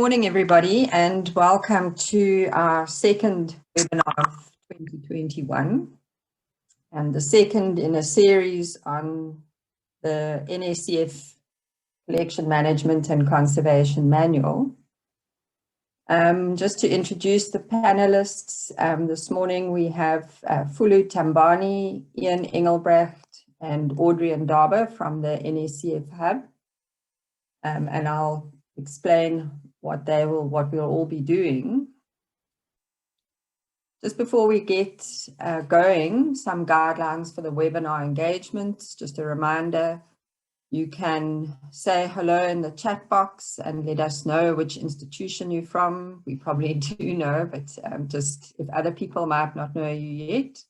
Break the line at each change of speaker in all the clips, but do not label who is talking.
morning, everybody, and welcome to our second webinar of 2021, and the second in a series on the NSCF Collection Management and Conservation Manual. Just to introduce the panelists, this morning we have Fulu Tambani, Ian Engelbrecht, and Audrey Ndaba from the NSCF Hub, and I'll explain what we'll all be doing. Just before we get going, some guidelines for the webinar engagement. Just a reminder, you can say hello in the chat box and let us know which institution you're from. We probably do know, but just if other people might not know you yet.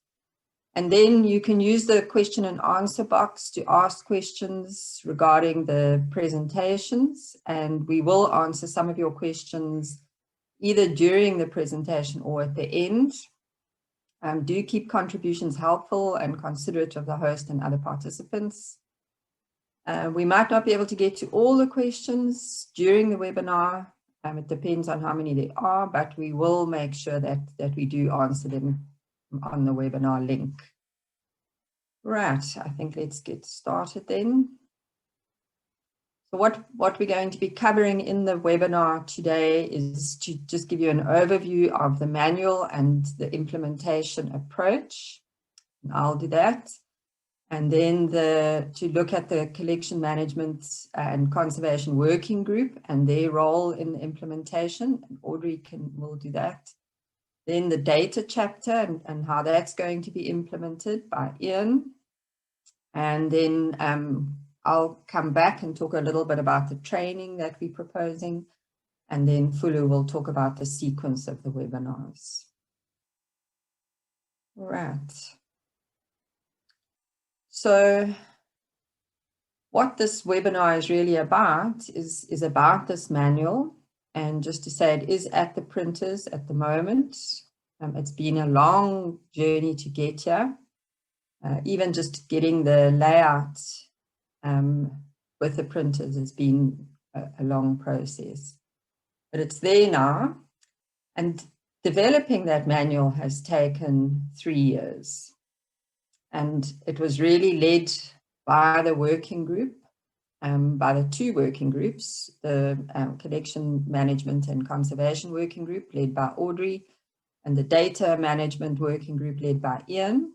And then you can use the question and answer box to ask questions regarding the presentations, and we will answer some of your questions either during the presentation or at the end. Do keep contributions helpful and considerate of the host and other participants. We might not be able to get to all the questions during the webinar. It depends on how many there are, but we will make sure that we do answer them on the webinar link. Right, I think let's get started then. So what we're going to be covering in the webinar today is to just give you an overview of the manual and the implementation approach. And I'll do that. And then to look at the collection management and conservation working group and their role in the implementation. And Audrey will do that. Then the data chapter and how that's going to be implemented by Ian. And then I'll come back and talk a little bit about the training that we're proposing. And then Fulu will talk about the sequence of the webinars. All right. So what this webinar is really about is about this manual. And just to say, it is at the printers at the moment. It's been a long journey to get here. Even just getting the layout with the printers has been a long process. But it's there now. And developing that manual has taken 3 years. And it was really led by the working group, by the two working groups, the Collection Management and Conservation Working Group led by Audrey, and the Data Management Working Group led by Ian.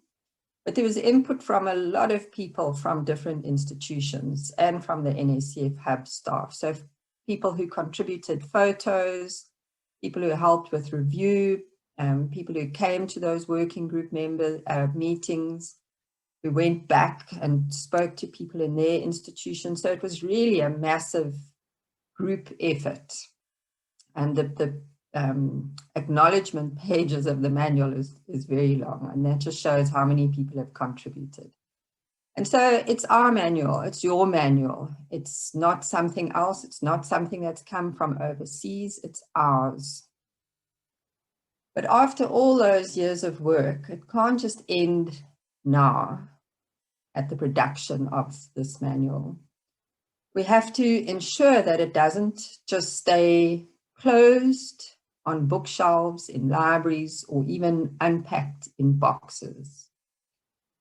But there was input from a lot of people from different institutions and from the NSCF Hub staff. So people who contributed photos, people who helped with review, people who came to those working group member meetings, who went back and spoke to people in their institution. So it was really a massive group effort. And the acknowledgement pages of the manual is very long, and that just shows how many people have contributed. And so it's our manual, it's your manual. It's not something else. It's not something that's come from overseas. It's ours. But after all those years of work, it can't just end now at the production of this manual. We have to ensure that it doesn't just stay closed on bookshelves, in libraries, or even unpacked in boxes.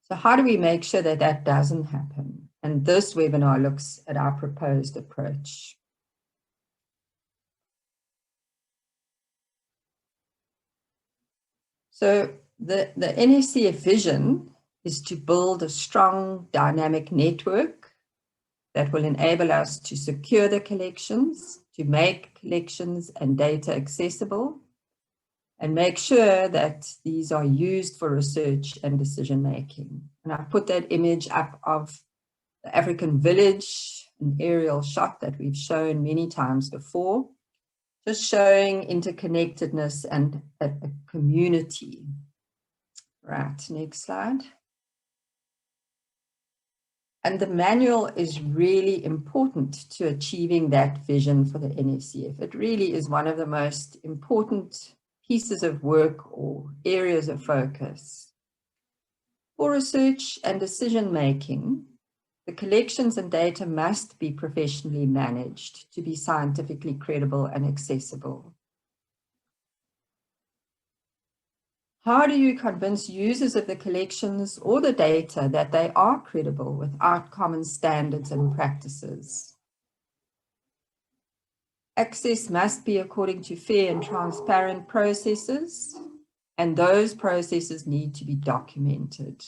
So how do we make sure that that doesn't happen? And this webinar looks at our proposed approach. So the NSCF Vision is to build a strong, dynamic network that will enable us to secure the collections, to make collections and data accessible, and make sure that these are used for research and decision making. And I put that image up of the African village, an aerial shot that we've shown many times before, just showing interconnectedness and a community. Right, next slide. And the manual is really important to achieving that vision for the NSCF. It really is one of the most important pieces of work or areas of focus. For research and decision making, The collections and data must be professionally managed to be scientifically credible and accessible. How do you convince users of the collections or the data that they are credible without common standards and practices? Access must be according to fair and transparent processes, and those processes need to be documented.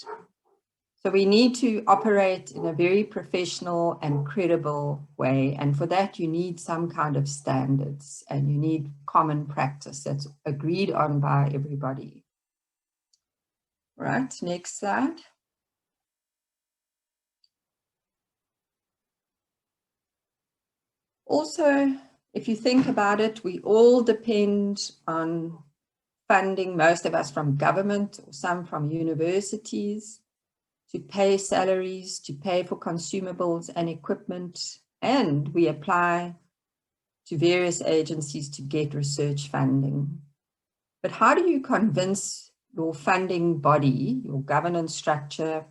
So we need to operate in a very professional and credible way, and for that you need some kind of standards and you need common practice that's agreed on by everybody. Right, next slide. Also, if you think about it, we all depend on funding, most of us from government or some from universities, to pay salaries, to pay for consumables and equipment, and we apply to various agencies to get research funding. But how do you convince your funding body, your governance structure,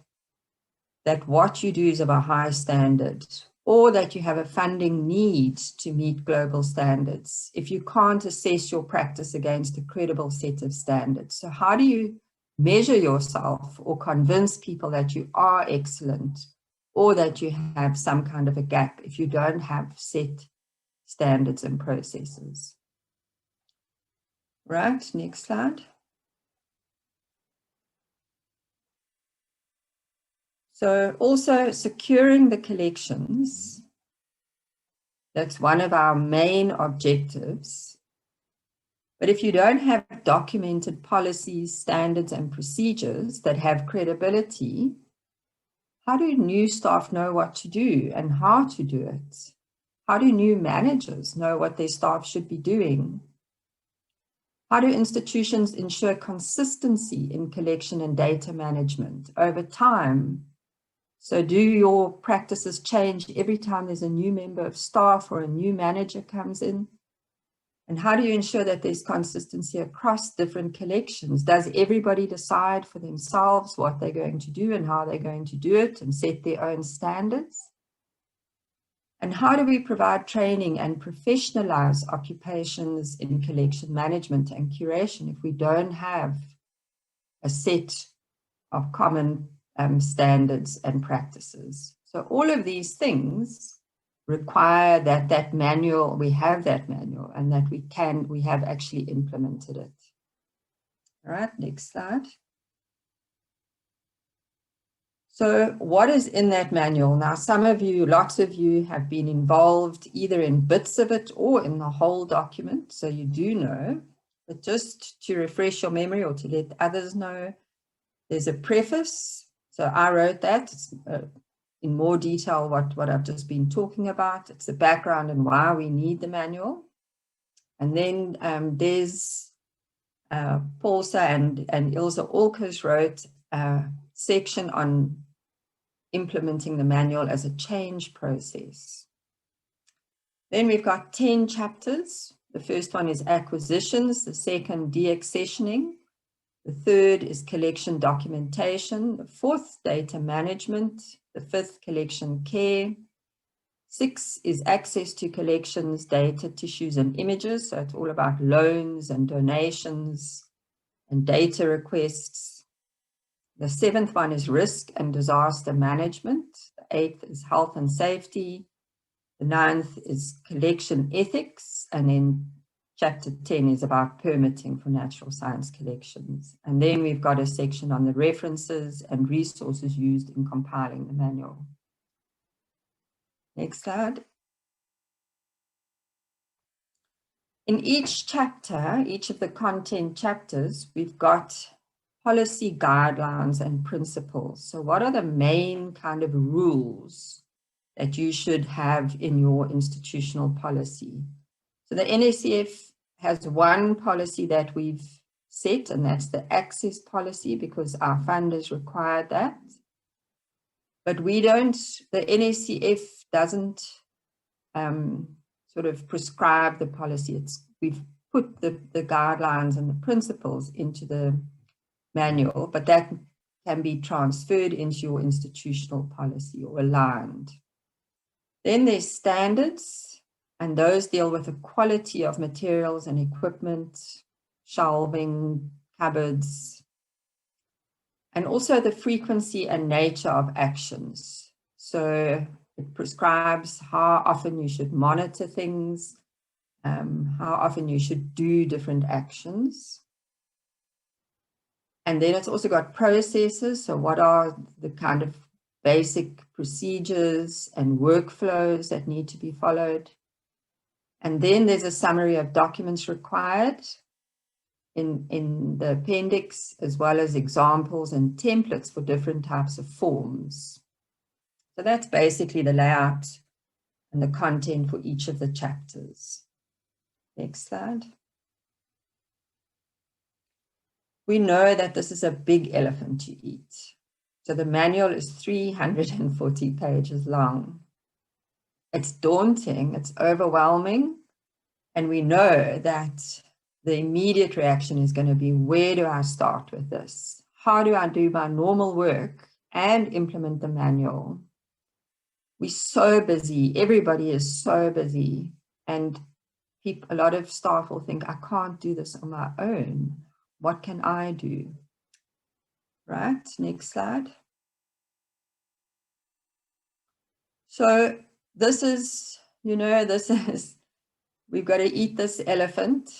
that what you do is of a high standard, or that you have a funding need to meet global standards if you can't assess your practice against a credible set of standards? So how do you measure yourself or convince people that you are excellent or that you have some kind of a gap if you don't have set standards and processes? Right, next slide. So also securing the collections, that's one of our main objectives. But if you don't have documented policies, standards, and procedures that have credibility, how do new staff know what to do and how to do it? How do new managers know what their staff should be doing? How do institutions ensure consistency in collection and data management over time? So do your practices change every time there's a new member of staff or a new manager comes in? And how do you ensure that there's consistency across different collections? Does everybody decide for themselves what they're going to do and how they're going to do it and set their own standards? And how do we provide training and professionalize occupations in collection management and curation if we don't have a set of common standards and practices? So all of these things require that manual, we have that manual, and that we have actually implemented it. All right, next slide. So what is in that manual? Now, some of you, lots of you have been involved either in bits of it or in the whole document, so you do know. But just to refresh your memory or to let others know, there's a preface. So I wrote that. It's, in more detail what I've just been talking about. It's the background and why we need the manual. And then there's Paulsa and Ilse Olkers wrote a section on implementing the manual as a change process. Then we've got 10 chapters. The first one is acquisitions, the second deaccessioning, the third is collection documentation, the fourth data management, the fifth collection care, 6 is access to collections, data, tissues, and images. So it's all about loans and donations and data requests. The 7th one is risk and disaster management. The 8th is health and safety. The 9th is collection ethics. And then chapter 10 is about permitting for natural science collections. And then we've got a section on the references and resources used in compiling the manual. Next slide. In each chapter, each of the content chapters, we've got policy guidelines and principles. So what are the main kind of rules that you should have in your institutional policy? So the NSCF has one policy that we've set, and that's the access policy, because our funders required that. But we don't, the NSCF doesn't sort of prescribe the policy. We've put the guidelines and the principles into the manual, but that can be transferred into your institutional policy or aligned. Then there's standards, and those deal with the quality of materials and equipment, shelving, cupboards, and also the frequency and nature of actions. So it prescribes how often you should monitor things, how often you should do different actions. And then it's also got processes. So what are the kind of basic procedures and workflows that need to be followed? And then there's a summary of documents required in the appendix, as well as examples and templates for different types of forms. So that's basically the layout and the content for each of the chapters. Next slide. We know that this is a big elephant to eat. So the manual is 340 pages long. It's daunting, it's overwhelming, and we know that the immediate reaction is going to be, where do I start with this? How do I do my normal work and implement the manual? We're so busy, everybody is so busy, and a lot of staff will think, I can't do this on my own. What can I do? Right, next slide. So this is, we've got to eat this elephant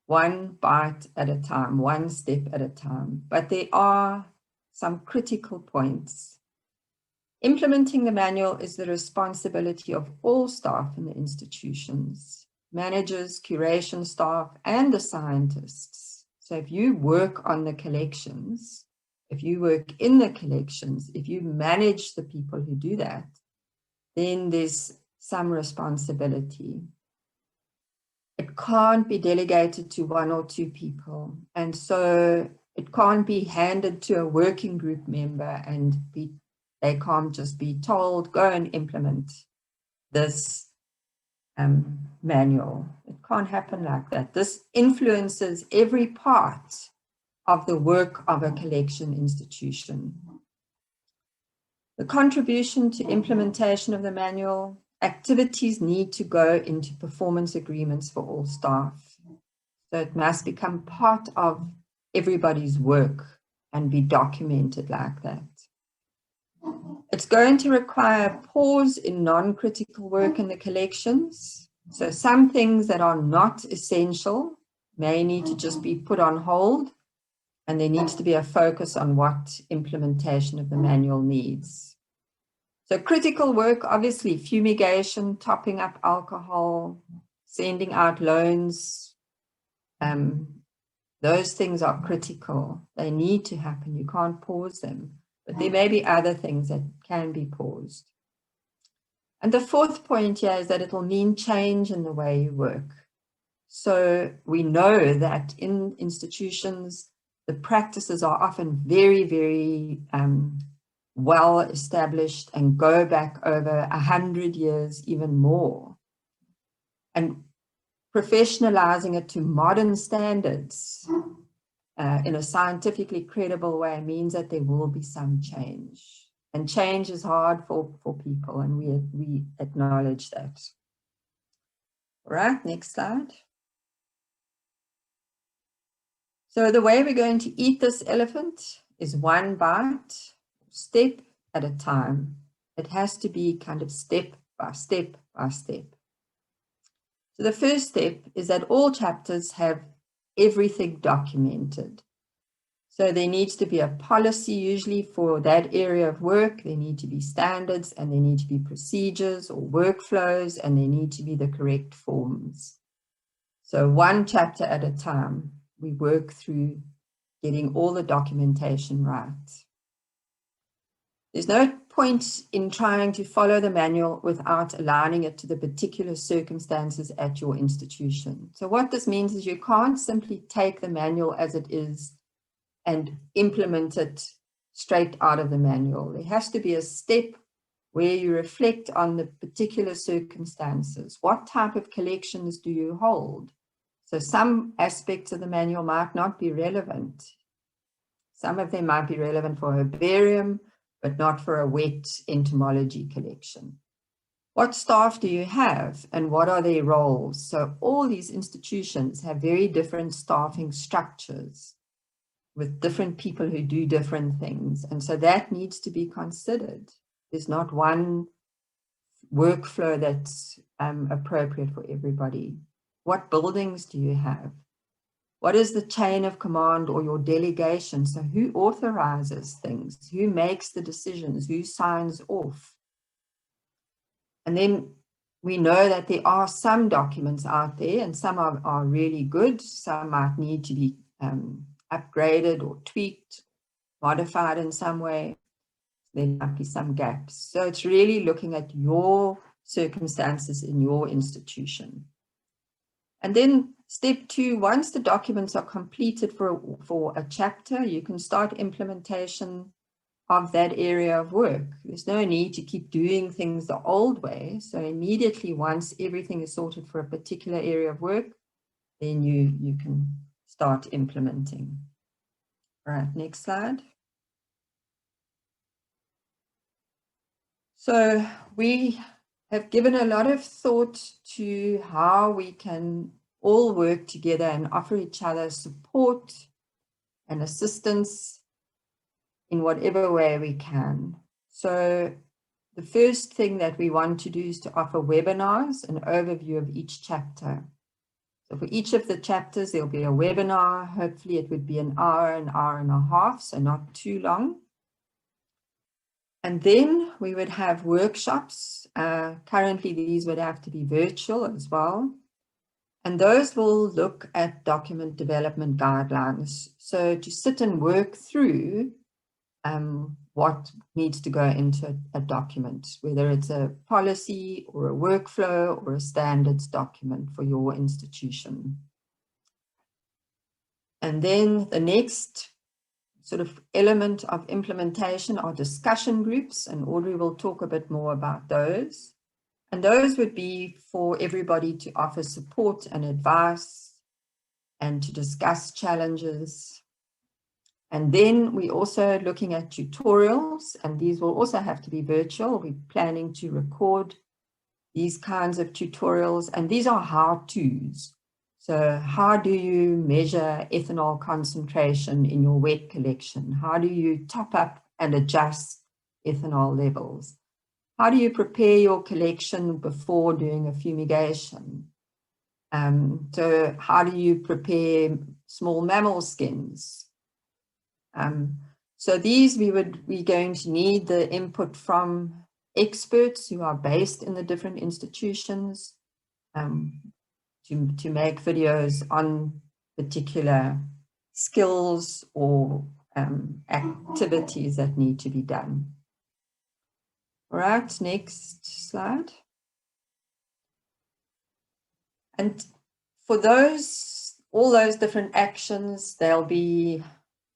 one bite at a time, one step at a time. But there are some critical points. Implementing the manual is the responsibility of all staff in the institutions, managers, curation staff, and the scientists. So if you work on the collections, if you work in the collections, if you manage the people who do that, then there's some responsibility. It can't be delegated to one or two people. And so it can't be handed to a working group member and they can't just be told, go and implement this manual. It can't happen like that. This influences every part of the work of a collection institution. The contribution to implementation of the manual, activities need to go into performance agreements for all staff. So it must become part of everybody's work and be documented like that. It's going to require a pause in non-critical work in the collections. So some things that are not essential may need to just be put on hold, and there needs to be a focus on what implementation of the manual needs. So critical work, obviously, fumigation, topping up alcohol, sending out loans, those things are critical. They need to happen. You can't pause them. But there may be other things that can be paused. And the fourth point here is that it will mean change in the way you work. So we know that in institutions, the practices are often very, very well established and go back over 100 years, even more. And professionalizing it to modern standards in a scientifically credible way means that there will be some change. And change is hard for people, and we acknowledge that. All right, next slide. So the way we're going to eat this elephant is one bite, step at a time. It has to be kind of step by step by step. So the first step is that all chapters have everything documented. So there needs to be a policy usually for that area of work. There need to be standards, and there need to be procedures or workflows, and there need to be the correct forms. So one chapter at a time, we work through getting all the documentation right. There's no point in trying to follow the manual without aligning it to the particular circumstances at your institution. So what this means is you can't simply take the manual as it is and implement it straight out of the manual. There has to be a step where you reflect on the particular circumstances. What type of collections do you hold? So some aspects of the manual might not be relevant. Some of them might be relevant for herbarium, but not for a wet entomology collection. What staff do you have and what are their roles? So all these institutions have very different staffing structures with different people who do different things. And so that needs to be considered. There's not one workflow that's appropriate for everybody. What buildings do you have? What is the chain of command or your delegation? So who authorizes things? Who makes the decisions? Who signs off? And then we know that there are some documents out there and some are really good. Some might need to be upgraded or tweaked, modified in some way. There might be some gaps. So it's really looking at your circumstances in your institution. And then step 2, once the documents are completed for a chapter, you can start implementation of that area of work. There's no need to keep doing things the old way. So immediately once everything is sorted for a particular area of work, then you can start implementing. All right, next slide. So we have given a lot of thought to how we can all work together and offer each other support and assistance in whatever way we can. So the first thing that we want to do is to offer webinars, an overview of each chapter. So for each of the chapters, there'll be a webinar. Hopefully it would be an hour and a half, so not too long. And then we would have workshops. Currently, these would have to be virtual as well. And those will look at document development guidelines. So to sit and work through what needs to go into a document, whether it's a policy or a workflow or a standards document for your institution. And then the next sort of element of implementation are discussion groups, and Audrey will talk a bit more about those. And those would be for everybody to offer support and advice and to discuss challenges. And then we're also looking at tutorials, and these will also have to be virtual. We're planning to record these kinds of tutorials, and these are how-tos. So how do you measure ethanol concentration in your wet collection? How do you top up and adjust ethanol levels? How do you prepare your collection before doing a fumigation? So how do you prepare small mammal skins? So these we're going to need the input from experts who are based in the different institutions to make videos on particular skills or activities that need to be done. All right, next slide. And for all those different actions, they'll be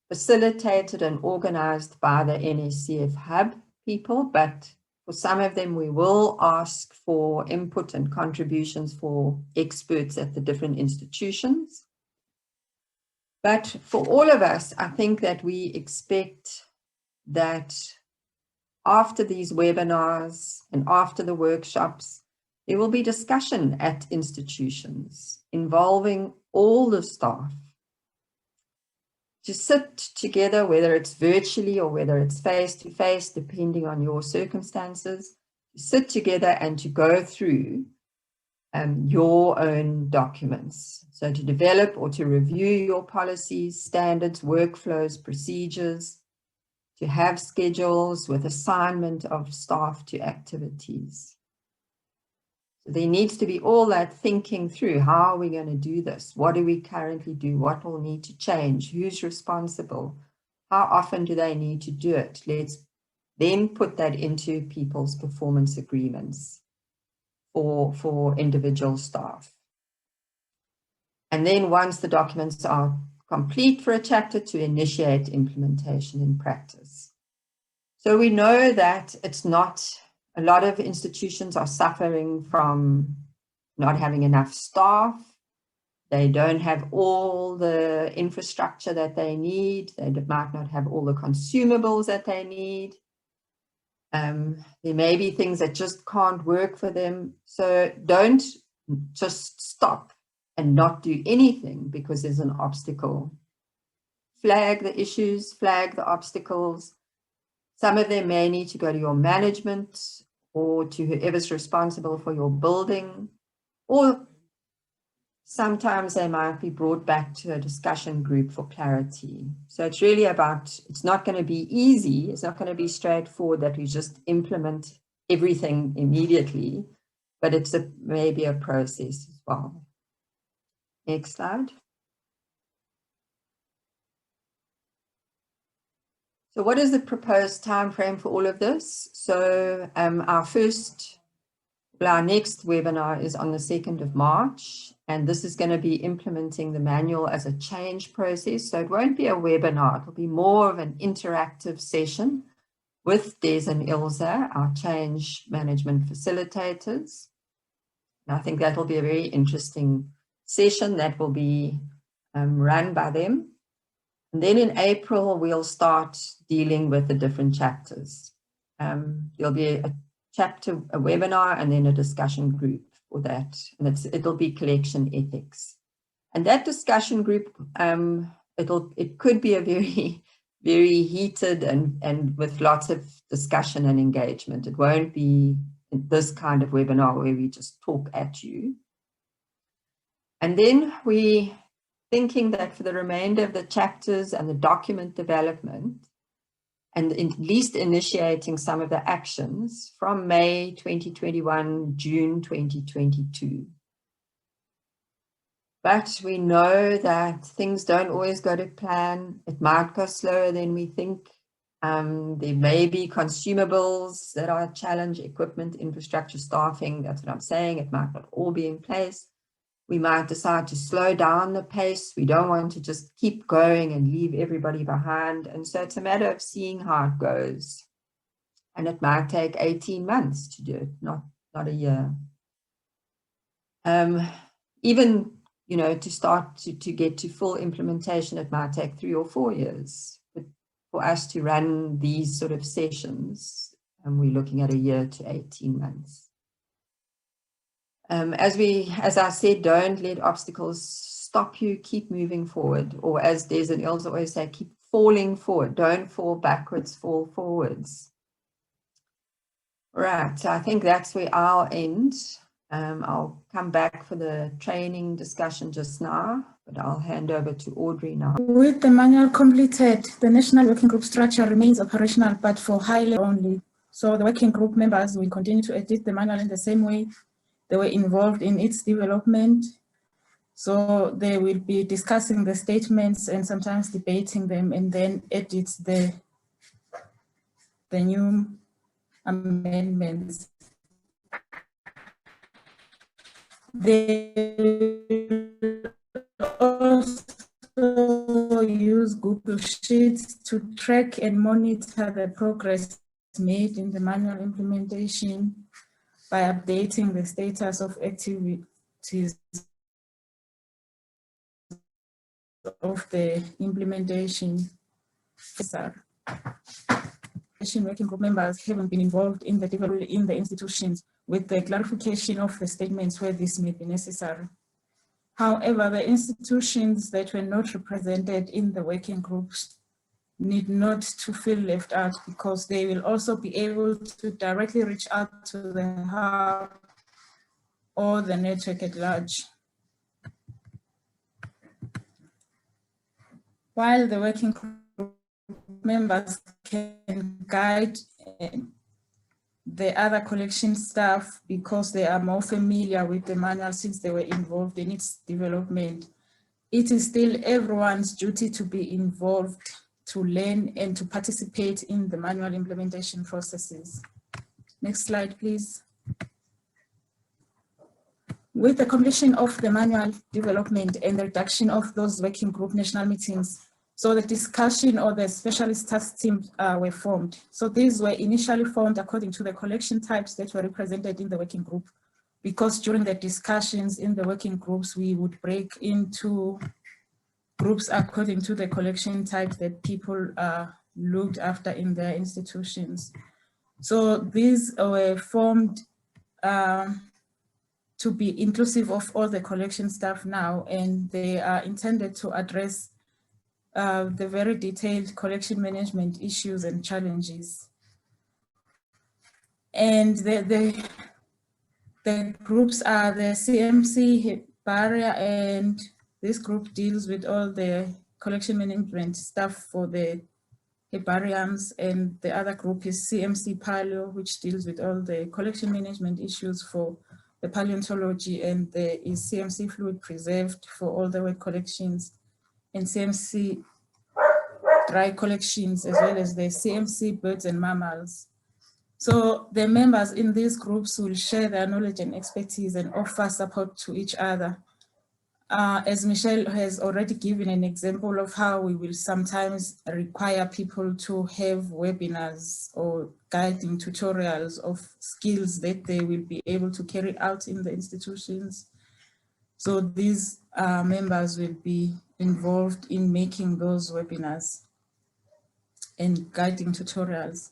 facilitated and organized by the NSCF Hub people, but for some of them, we will ask for input and contributions for experts at the different institutions. But for all of us, I think that we expect that after these webinars and after the workshops, there will be discussion at institutions involving all the staff to sit together, whether it's virtually or whether it's face-to-face, depending on your circumstances, to sit together and to go through your own documents. So to develop or to review your policies, standards, workflows, procedures, to have schedules with assignment of staff to activities. So there needs to be all that thinking through. How are we going to do this? What do we currently do? What will need to change? Who's responsible? How often do they need to do it? Let's then put that into people's performance agreements for individual staff. And then once the documents are complete for a chapter, to initiate implementation in practice. So we know that it's not, a lot of institutions are suffering from not having enough staff. They don't have all the infrastructure that they need. They might not have all the consumables that they need. There may be things that just can't work for them. So don't just stop and not do anything because there's an obstacle. Flag the issues, flag the obstacles. Some of them may need to go to your management or to whoever's responsible for your building, or sometimes they might be brought back to a discussion group for clarity. So it's really about, it's not going to be easy. It's not going to be straightforward that we just implement everything immediately, but it's maybe a process as well. Next slide. So what is the proposed time frame for all of this? So our next webinar is on the 2nd of March, and this is going to be implementing the manual as a change process. So it won't be a webinar, it'll be more of an interactive session with Des and Ilse, our change management facilitators. And I think that will be a very interesting session that will be run by them. And then in April, we'll start dealing with the different chapters. There'll be a webinar, and then a discussion group for that. And it'll be collection ethics. And that discussion group, it could be a very, very heated and with lots of discussion and engagement. It won't be this kind of webinar where we just talk at you. And then we thinking that for the remainder of the chapters and the document development, and at least initiating some of the actions from May 2021, June 2022. But we know that things don't always go to plan. It might go slower than we think. There may be consumables that are a challenge, equipment, infrastructure, staffing. That's what I'm saying. It might not all be in place. We might decide to slow down the pace. We don't want to just keep going and leave everybody behind. And so it's a matter of seeing how it goes. And it might take 18 months to do it, not a year. Even, to start to get to full implementation, it might take 3 or 4 years. But for us to run these sort of sessions, we're looking at a year to 18 months. As I said, don't let obstacles stop you, keep moving forward. Or as Des and Ilse always say, keep falling forward. Don't fall backwards, fall forwards. Right, so I think that's where I'll end. I'll come back for the training discussion just now, but I'll hand over to Audrey now.
With the manual completed, the national working group structure remains operational, but for high level only. So the working group members will continue to edit the manual in the same way they were involved in its development. So they will be discussing the statements and sometimes debating them, and then edit the new amendments. They also use Google Sheets to track and monitor the progress made in the manual implementation by updating the status of activities of the implementation. Working group members haven't been involved in the development in the institutions with the clarification of the statements where this may be necessary. However, the institutions that were not represented in the working groups need not to feel left out, because they will also be able to directly reach out to the hub or the network at large. While the working group members can guide the other collection staff because they are more familiar with the manual since they were involved in its development, it is still everyone's duty to be involved, to learn and to participate in the manual implementation processes. Next slide, please. With the completion of the manual development and the reduction of those working group national meetings, so the discussion or the specialist task teams were formed. So these were initially formed according to the collection types that were represented in the working group because during the discussions in the working groups, we would break into groups according to the collection type that people looked after in their institutions. So these were formed to be inclusive of all the collection staff now, and they are intended to address the very detailed collection management issues and challenges. And the groups are the CMC, Barrier, and this group deals with all the collection management stuff for the herbariums, and the other group is CMC Paleo, which deals with all the collection management issues for the paleontology, and there is CMC Fluid Preserved for all the wet collections, and CMC Dry Collections, as well as the CMC Birds and Mammals. So the members in these groups will share their knowledge and expertise and offer support to each other. As Michelle has already given an example of how we will sometimes require people to have webinars or guiding tutorials of skills that they will be able to carry out in the institutions. So these members will be involved in making those webinars and guiding tutorials.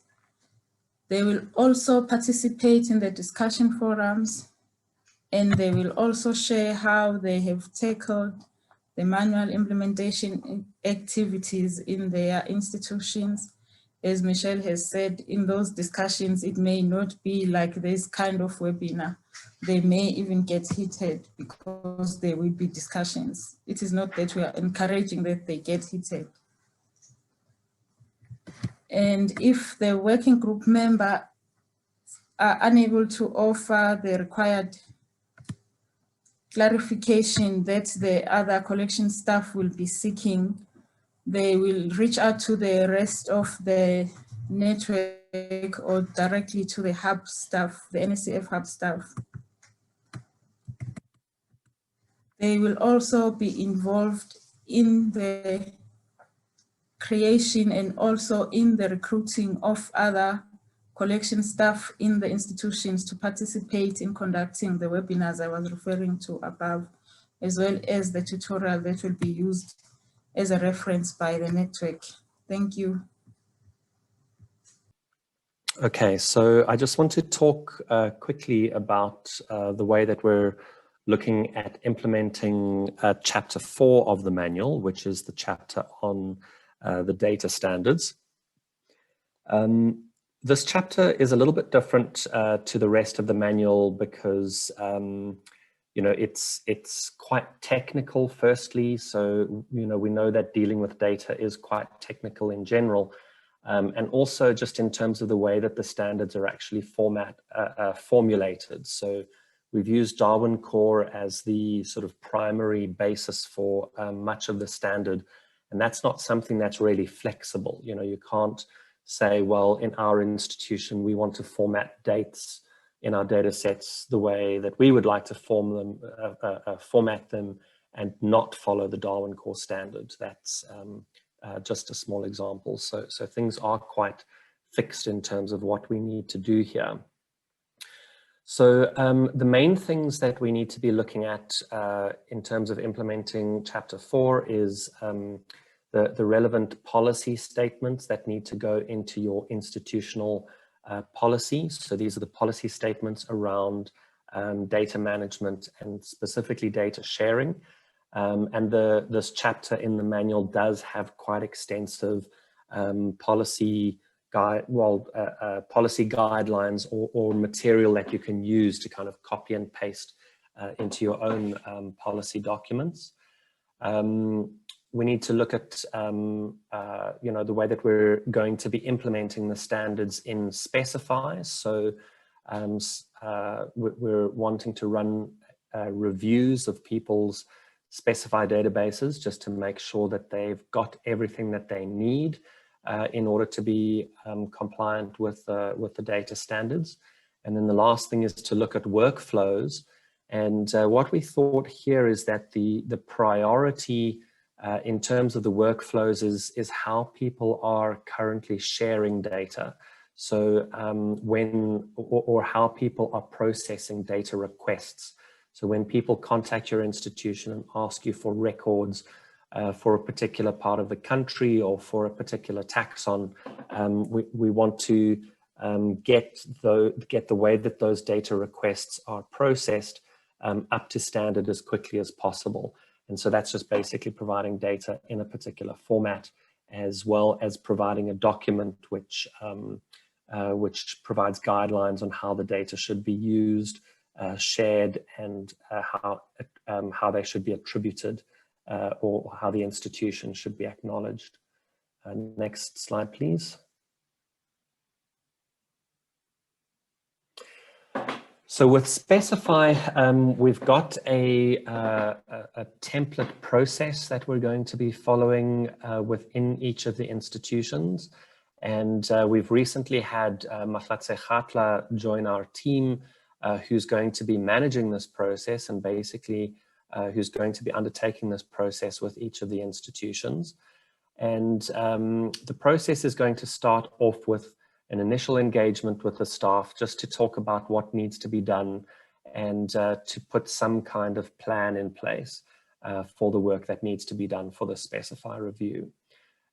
They will also participate in the discussion forums, and they will also share how they have tackled the manual implementation activities in their institutions. As Michelle has said, in those discussions, it may not be like this kind of webinar. They may even get heated because there will be discussions. It is not that we are encouraging that they get heated. And if the working group member are unable to offer the required clarification that the other collection staff will be seeking, they will reach out to the rest of the network or directly to the hub staff, the NSCF hub staff. They will also be involved in the creation and also in the recruiting of other collection staff in the institutions to participate in conducting the webinars I was referring to above, as well as the tutorial that will be used as a reference by the network. Thank you.
Okay, so I just want to talk quickly about the way that we're looking at implementing chapter 4 of the manual, which is the chapter on the data standards. This chapter is a little bit different to the rest of the manual because you know, it's quite technical firstly. So, you know, we know that dealing with data is quite technical in general. And also just in terms of the way that the standards are actually formulated. So we've used Darwin Core as the sort of primary basis for much of the standard. And that's not something that's really flexible. You know, you can't say, well, in our institution, we want to format dates in our data sets the way that we would like to format them and not follow the Darwin Core standard. That's just a small example. So things are quite fixed in terms of what we need to do here. So the main things that we need to be looking at in terms of implementing chapter 4 is the relevant policy statements that need to go into your institutional policy. So these are the policy statements around data management and specifically data sharing. And this chapter in the manual does have quite extensive policy guidelines or material that you can use to kind of copy and paste into your own policy documents. We need to look at you know, the way that we're going to be implementing the standards in Specify. So we're wanting to run reviews of people's Specify databases just to make sure that they've got everything that they need in order to be compliant with the data standards. And then the last thing is to look at workflows. And what we thought here is that the priority in terms of the workflows is how people are currently sharing data. So when, or how people are processing data requests. So when people contact your institution and ask you for records for a particular part of the country or for a particular taxon, we want to get the way that those data requests are processed up to standard as quickly as possible. And so that's just basically providing data in a particular format, as well as providing a document which provides guidelines on how the data should be used, shared, and how they should be attributed, or how the institution should be acknowledged. Next slide, please. So with Specify, we've got a template process that we're going to be following within each of the institutions. And we've recently had Mahlatse Khatla join our team, who's going to be managing this process and basically who's going to be undertaking this process with each of the institutions. And the process is going to start off with an initial engagement with the staff just to talk about what needs to be done and to put some kind of plan in place for the work that needs to be done for the Specify review.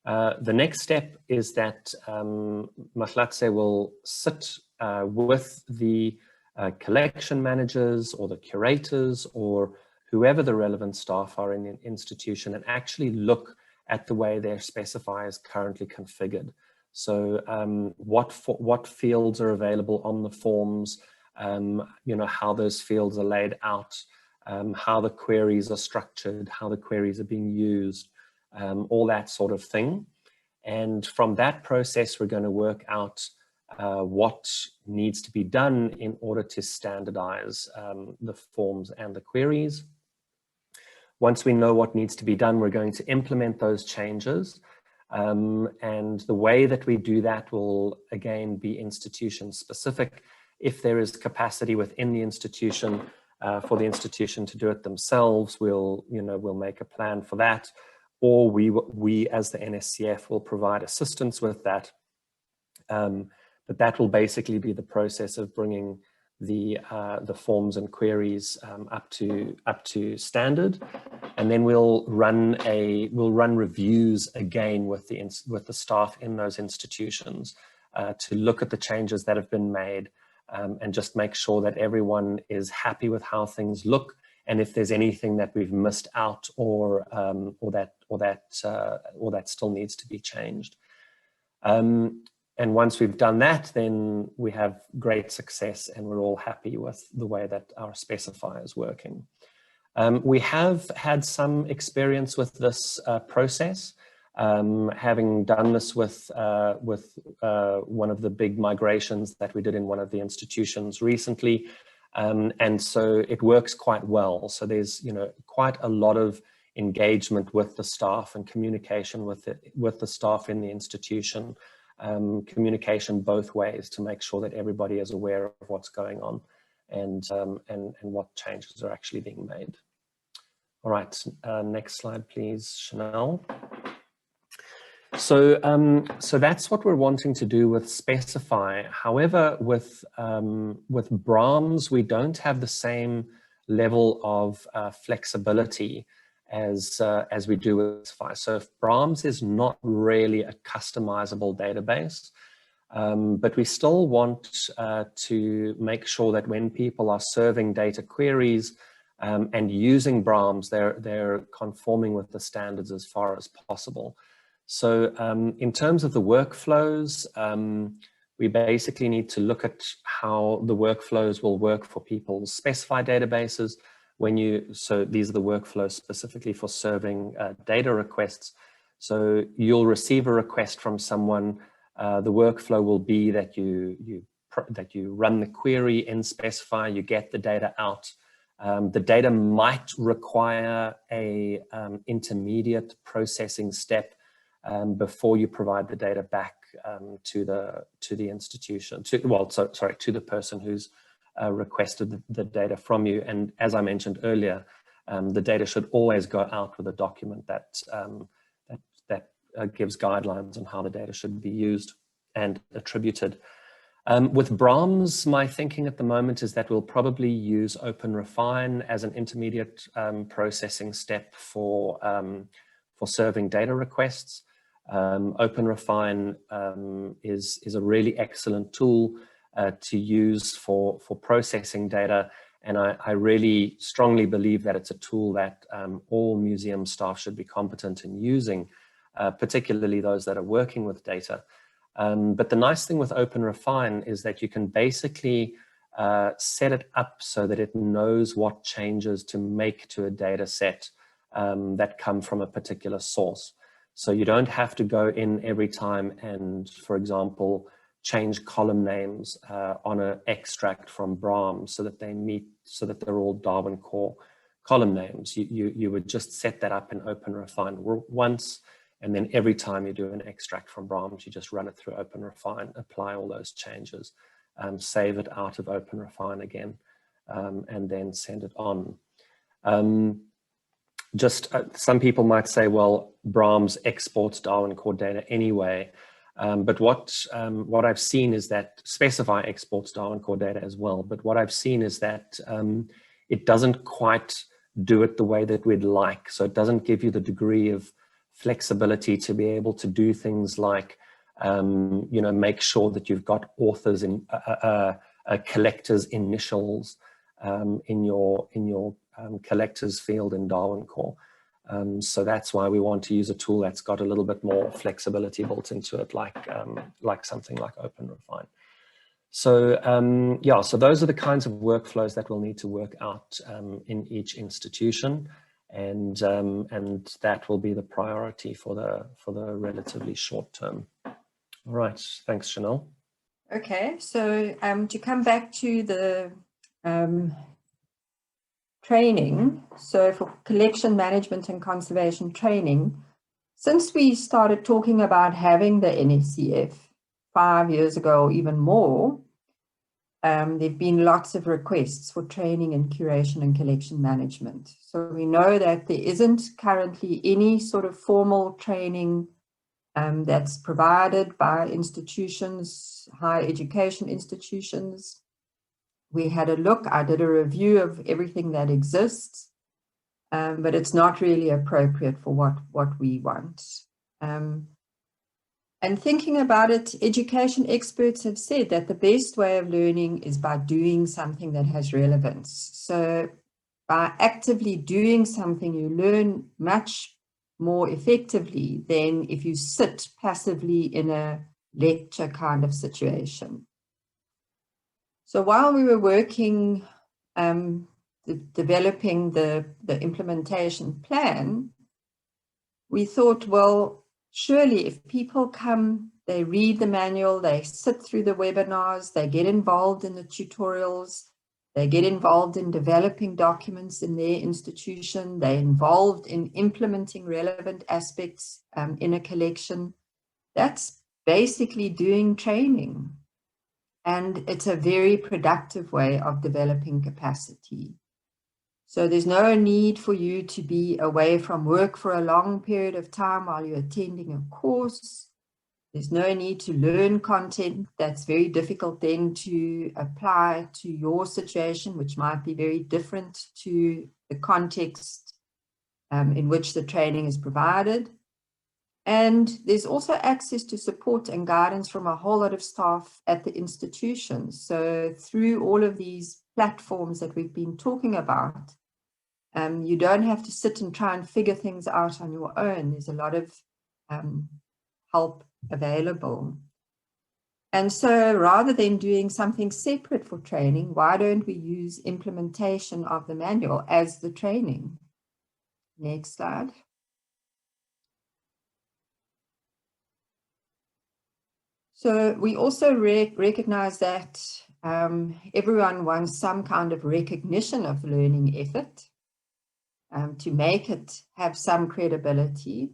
The next step is that Mahlatse will sit with the collection managers or the curators or whoever the relevant staff are in the institution and actually look at the way their Specify is currently configured. So what fields are available on the forms, you know, how those fields are laid out, how the queries are structured, how the queries are being used, all that sort of thing. And from that process, we're going to work out what needs to be done in order to standardize the forms and the queries. Once we know what needs to be done, we're going to implement those changes. And the way that we do that will, again, be institution specific. If there is capacity within the institution for the institution to do it themselves, we'll make a plan for that. Or we as the NSCF will provide assistance with that. But that will basically be the process of bringing the forms and queries up to standard, and then we'll run reviews again with the staff in those institutions to look at the changes that have been made and just make sure that everyone is happy with how things look, and if there's anything that we've missed out or that still needs to be changed. And once we've done that, then we have great success and we're all happy with the way that our Specify is working. We have had some experience with this process, having done this with one of the big migrations that we did in one of the institutions recently. And so it works quite well. So there's quite a lot of engagement with the staff and communication with the staff in the institution. Communication both ways to make sure that everybody is aware of what's going on and what changes are actually being made. All right, next slide, please, Chanel. So that's what we're wanting to do with Specify. However, with Brahms, we don't have the same level of flexibility as we do with Specify. So if Brahms is not really a customizable database, but we still want to make sure that when people are serving data queries and using Brahms, they're conforming with the standards as far as possible. So in terms of the workflows, we basically need to look at how the workflows will work for people's Specify databases. So these are the workflows specifically for serving data requests. So you'll receive a request from someone. The workflow will be that you run the query in Specify, you get the data out. The data might require a intermediate processing step before you provide the data back to the institution, to the person who's requested the data from you. And as I mentioned earlier, the data should always go out with a document that gives guidelines on how the data should be used. and attributed. With Brahms, my thinking at the moment is that we'll probably use OpenRefine as an intermediate processing step for serving data requests. OpenRefine is a really excellent tool to use for processing data, and I really strongly believe that it's a tool that all museum staff should be competent in using, particularly those that are working with data. But the nice thing with OpenRefine is that you can basically set it up so that it knows what changes to make to a data set that come from a particular source. So you don't have to go in every time and, for example, change column names on an extract from Brahms so that they're all Darwin Core column names. You would just set that up in OpenRefine once, and then every time you do an extract from Brahms, you just run it through OpenRefine, apply all those changes, save it out of OpenRefine again, and then send it on. Some people might say, well, Brahms exports Darwin Core data anyway, but what I've seen is that Specify exports Darwin Core data as well, but what I've seen is that it doesn't quite do it the way that we'd like. So it doesn't give you the degree of flexibility to be able to do things like, make sure that you've got authors in collectors' initials in your collectors field in Darwin Core. So that's why we want to use a tool that's got a little bit more flexibility built into it, like something like OpenRefine. So yeah, so those are the kinds of workflows that we'll need to work out in each institution, and that will be the priority for the relatively short term. All right, thanks, Chanel.
Okay, so to come back to the training, so for collection management and conservation training, since we started talking about having the NSCF 5 years ago or even more, there've been lots of requests for training in curation and collection management. So we know that there isn't currently any sort of formal training that's provided by institutions, higher education institutions. We had a look, I did a review of everything that exists, but it's not really appropriate for what we want. And thinking about it, education experts have said that the best way of learning is by doing something that has relevance. So by actively doing something, you learn much more effectively than if you sit passively in a lecture kind of situation. So while we were working, developing the implementation plan, we thought, well, surely if people come, they read the manual, they sit through the webinars, they get involved in the tutorials, they get involved in developing documents in their institution, they're involved in implementing relevant aspects in a collection. That's basically doing training. And it's a very productive way of developing capacity. So there's no need for you to be away from work for a long period of time while you're attending a course. There's no need to learn content that's very difficult then to apply to your situation, which might be very different to the context in which the training is provided. And there's also access to support and guidance from a whole lot of staff at the institutions. So through all of these platforms that we've been talking about, you don't have to sit and try and figure things out on your own. There's a lot of help available. And so rather than doing something separate for training, why don't we use implementation of the manual as the training? Next slide. So we also recognize that everyone wants some kind of recognition of learning effort to make it have some credibility.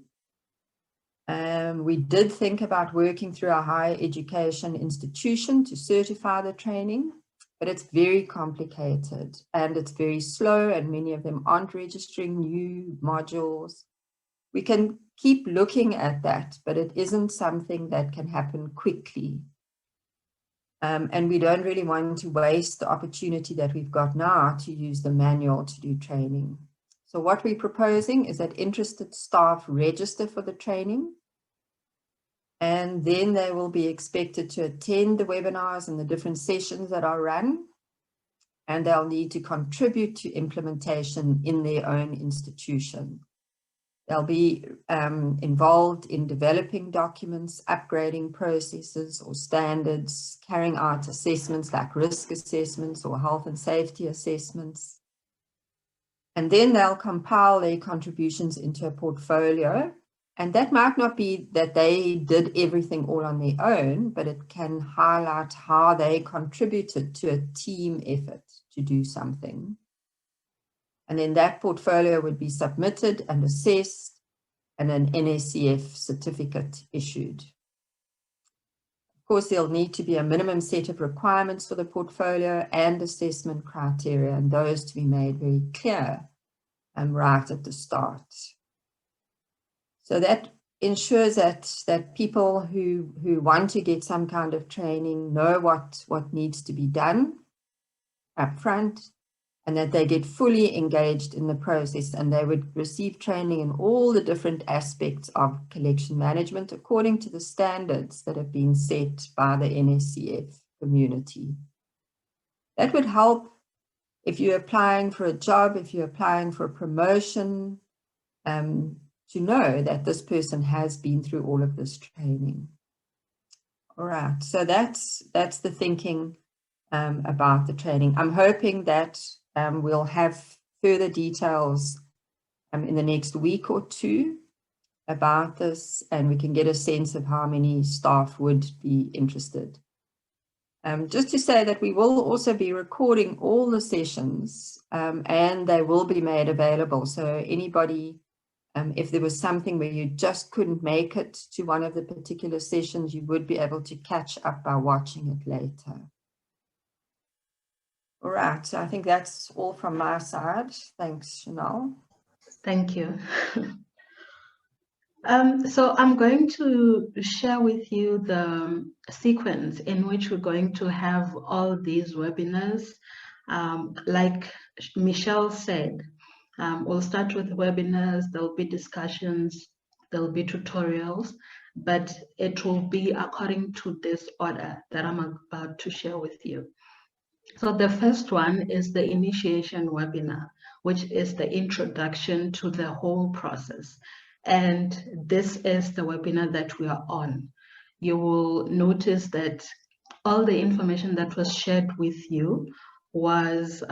We did think about working through a higher education institution to certify the training, but it's very complicated and it's very slow, and many of them aren't registering new modules. We can keep looking at that, but it isn't something that can happen quickly. And we don't really want to waste the opportunity that we've got now to use the manual to do training. So what we're proposing is that interested staff register for the training, and then they will be expected to attend the webinars and the different sessions that are run, and they'll need to contribute to implementation in their own institution. They'll be involved in developing documents, upgrading processes or standards, carrying out assessments like risk assessments or health and safety assessments. And then they'll compile their contributions into a portfolio. And that might not be that they did everything all on their own, but it can highlight how they contributed to a team effort to do something. And then that portfolio would be submitted and assessed, and an NSCF certificate issued. Of course, there'll need to be a minimum set of requirements for the portfolio and assessment criteria, and those to be made very clear right at the start. So that ensures that people who want to get some kind of training know what needs to be done up front, and that they get fully engaged in the process, and they would receive training in all the different aspects of collection management according to the standards that have been set by the NSCF community. That would help if you're applying for a job, if you're applying for a promotion, to know that this person has been through all of this training. All right, so that's the thinking about the training. I'm hoping that we'll have further details in the next week or two about this, and we can get a sense of how many staff would be interested. Just to say that we will also be recording all the sessions, and they will be made available. So anybody, if there was something where you just couldn't make it to one of the particular sessions, you would be able to catch up by watching it later. All right, so I think that's all from my side. Thanks, Chanel.
Thank you. So I'm going to share with you the sequence in which we're going to have all these webinars. Like Michelle said, we'll start with webinars, there'll be discussions, there'll be tutorials, but it will be according to this order that I'm about to share with you. So the first one is the initiation webinar, which is the introduction to the whole process. And this is the webinar that we are on. You will notice that all the information that was shared with you was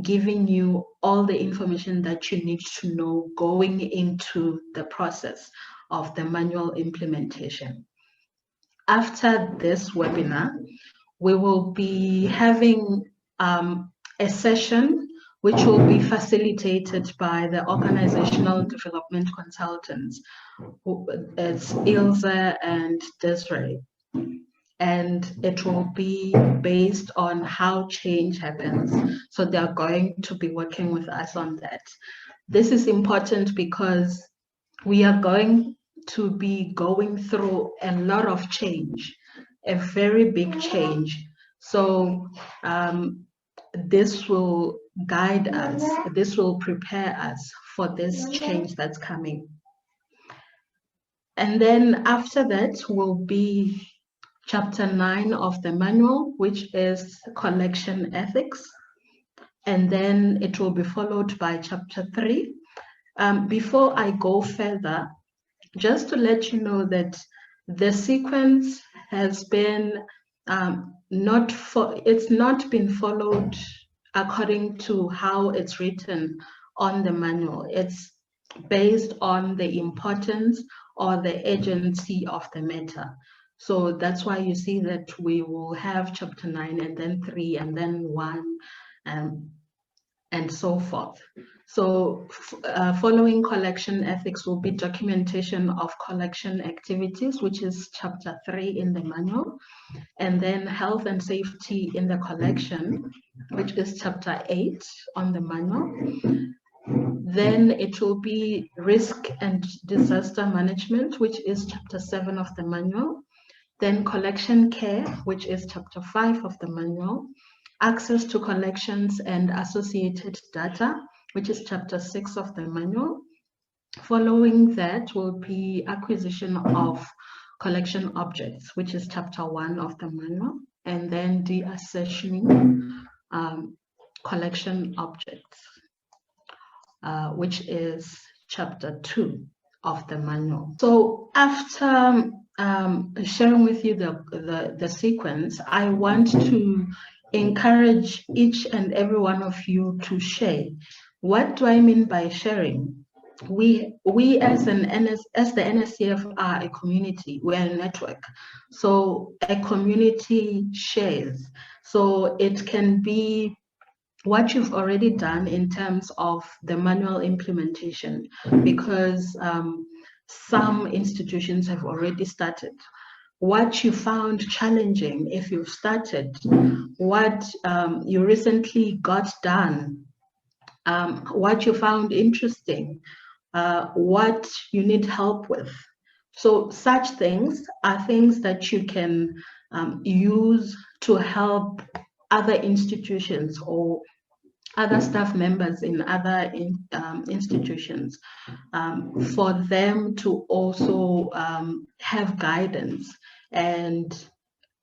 giving you all the information that you need to know going into the process of the manual implementation. After this webinar, we will be having a session which will be facilitated by the organizational development consultants. It's Ilse and Desiree. And it will be based on how change happens. So they're going to be working with us on that. This is important because we are going to be going through a lot of change, a very big change. So this will guide us, this will prepare us for this change that's coming. And then after that will be Chapter 9 of the manual, which is collection ethics. And then it will be followed by Chapter 3. Before I go further, just to let you know that the sequence has been it's not been followed according to how it's written on the manual. It's based on the importance or the urgency of the matter. So that's why you see that we will have Chapter 9 and then 3 and then 1 and so forth. So following collection ethics will be documentation of collection activities, which is Chapter 3 in the manual, and then health and safety in the collection, which is Chapter 8 on the manual. Then it will be risk and disaster management, which is chapter 7 of the manual. Then collection care, which is chapter 5 of the manual. Access to collections and associated data, which is chapter 6 of the manual. Following that will be acquisition of collection objects, which is chapter 1 of the manual, and then deaccessioning collection objects, which is chapter 2 of the manual. So after sharing with you the sequence, I want to encourage each and every one of you to share. What do I mean by sharing? We as the NSCF are a community, we're a network. So a community shares. So it can be what you've already done in terms of the manual implementation, because some institutions have already started. What you found challenging if you've started, what you recently got done, what you found interesting, what you need help with. So such things are things that you can use to help other institutions or other staff members in other institutions, for them to also have guidance. And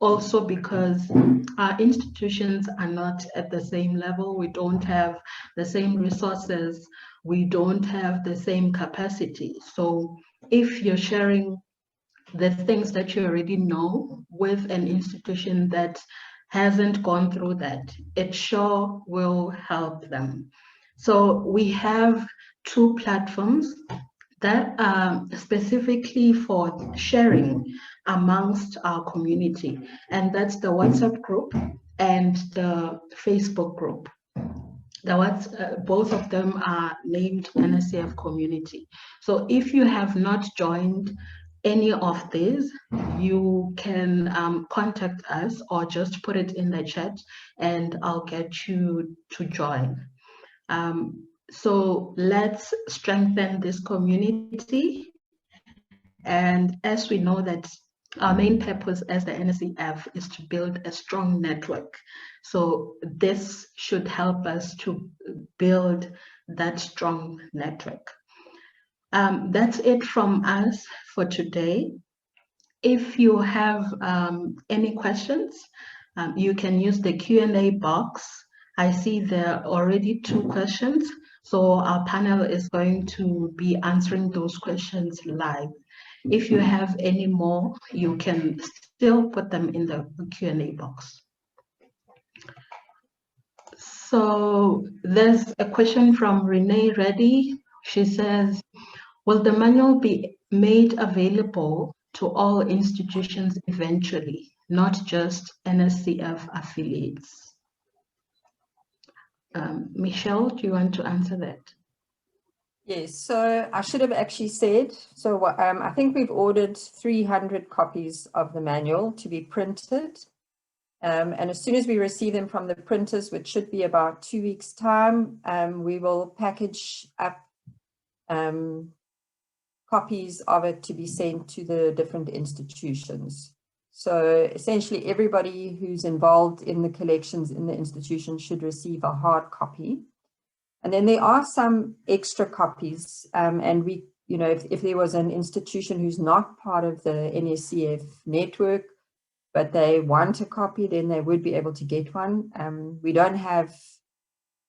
also because our institutions are not at the same level, we don't have the same resources, we don't have the same capacity. So if you're sharing the things that you already know with an institution that hasn't gone through that, it sure will help them. So we have 2 platforms that are specifically for sharing amongst our community, and that's the WhatsApp group and the Facebook group. Both of them are named NSCF community. So if you have not joined any of these, you can contact us or just put it in the chat and I'll get you to join. So let's strengthen this community. And as we know that our main purpose as the NSCF is to build a strong network. So this should help us to build that strong network. That's it from us for today. If you have any questions, you can use the Q&A box. I see there are already 2 questions, so our panel is going to be answering those questions live. If you have any more, you can still put them in the Q&A box. So there's a question from Renee Reddy. She says, will the manual be made available to all institutions eventually, not just NSCF affiliates? Michelle, do you want to answer that?
Yes, so I should have actually said, so I think we've ordered 300 copies of the manual to be printed. And as soon as we receive them from the printers, which should be about 2 weeks' time, we will package up copies of it to be sent to the different institutions. So essentially everybody who's involved in the collections in the institution should receive a hard copy. And then there are some extra copies, and we, you know, if there was an institution who's not part of the NSCF network, but they want a copy, then they would be able to get one. We don't have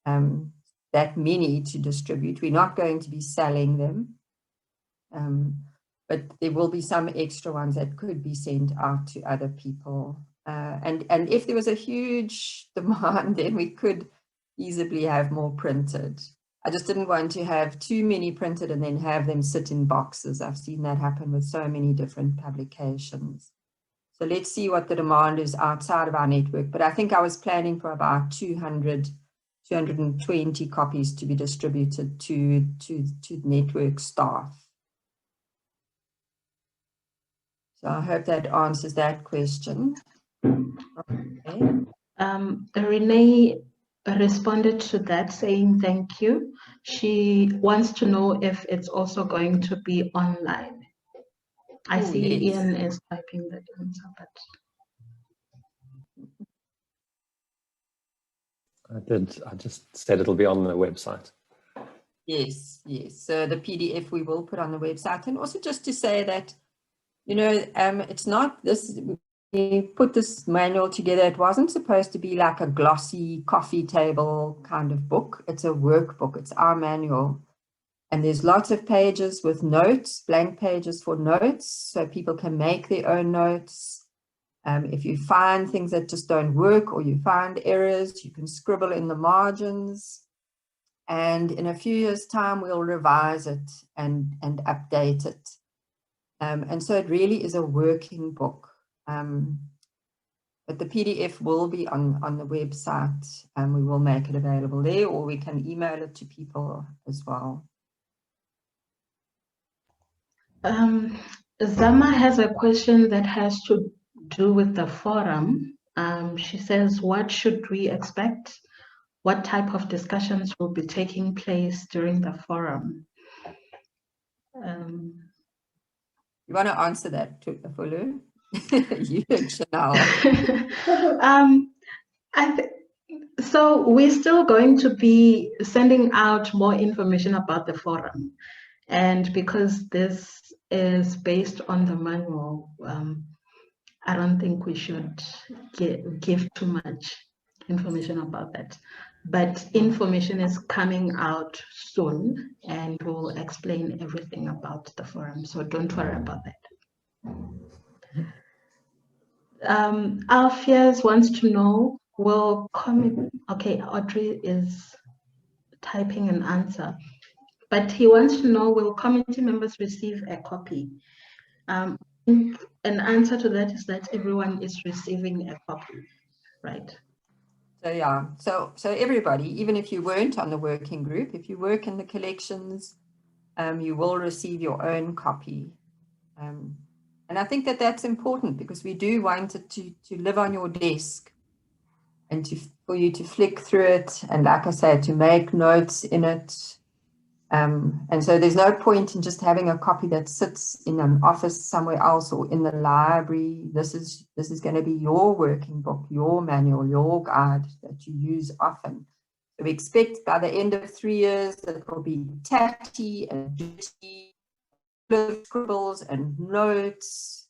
that many to distribute. We're not going to be selling them, but there will be some extra ones that could be sent out to other people. And if there was a huge demand, then we could easily have more printed. I just didn't want to have too many printed and then have them sit in boxes. I've seen that happen with so many different publications. So let's see what the demand is outside of our network. But I think I was planning for about 220 copies to be distributed to network staff. So I hope that answers that question. Okay.
Renee responded to that saying thank you. She wants to know if it's also going to be online. I
Oh,
see
yes.
Ian is typing that answer, but
I just said it'll be on the website.
Yes, yes. So the PDF we will put on the website. And also just to say that, you know, it's not this, we put this manual together. It wasn't supposed to be like a glossy coffee table kind of book. It's a workbook. It's our manual. And there's lots of pages with notes, blank pages for notes, so people can make their own notes. If you find things that just don't work or you find errors, you can scribble in the margins. And in a few years' time, we'll revise it and update it. And so it really is a working book. But the PDF will be on the website, and we will make it available there, or we can email it to people as well.
Zama has a question that has to do with the forum. She says, what should we expect? What type of discussions will be taking place during the forum?
You want to answer that, Fulu? You and Chanel.
So we're still going to be sending out more information about the forum. And because this is based on the manual, I don't think we should give too much information about that. But information is coming out soon, and we'll explain everything about the forum. So don't worry about that. Alpheus wants to know, will okay, Audrey is typing an answer, but he wants to know, will committee members receive a copy? An answer to that is that everyone is receiving a copy, right?
So yeah, so everybody, even if you weren't on the working group, if you work in the collections, you will receive your own copy. And I think that that's important, because we do want it to live on your desk and for you to flick through it. And like I said, to make notes in it. And so there's no point in just having a copy that sits in an office somewhere else or in the library. This is going to be your working book, your manual, your guide that you use often. So we expect by the end of 3 years that it will be tatty and dirty, scribbles and notes,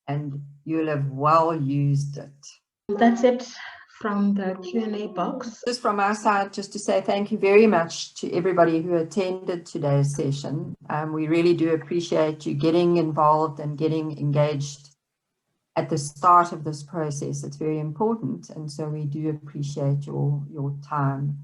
and you'll have well used it.
That's it from the Q&A box.
Just from our side, just to say thank you very much to everybody who attended today's session. We really do appreciate you getting involved and getting engaged at the start of this process. It's very important, and so we do appreciate your time.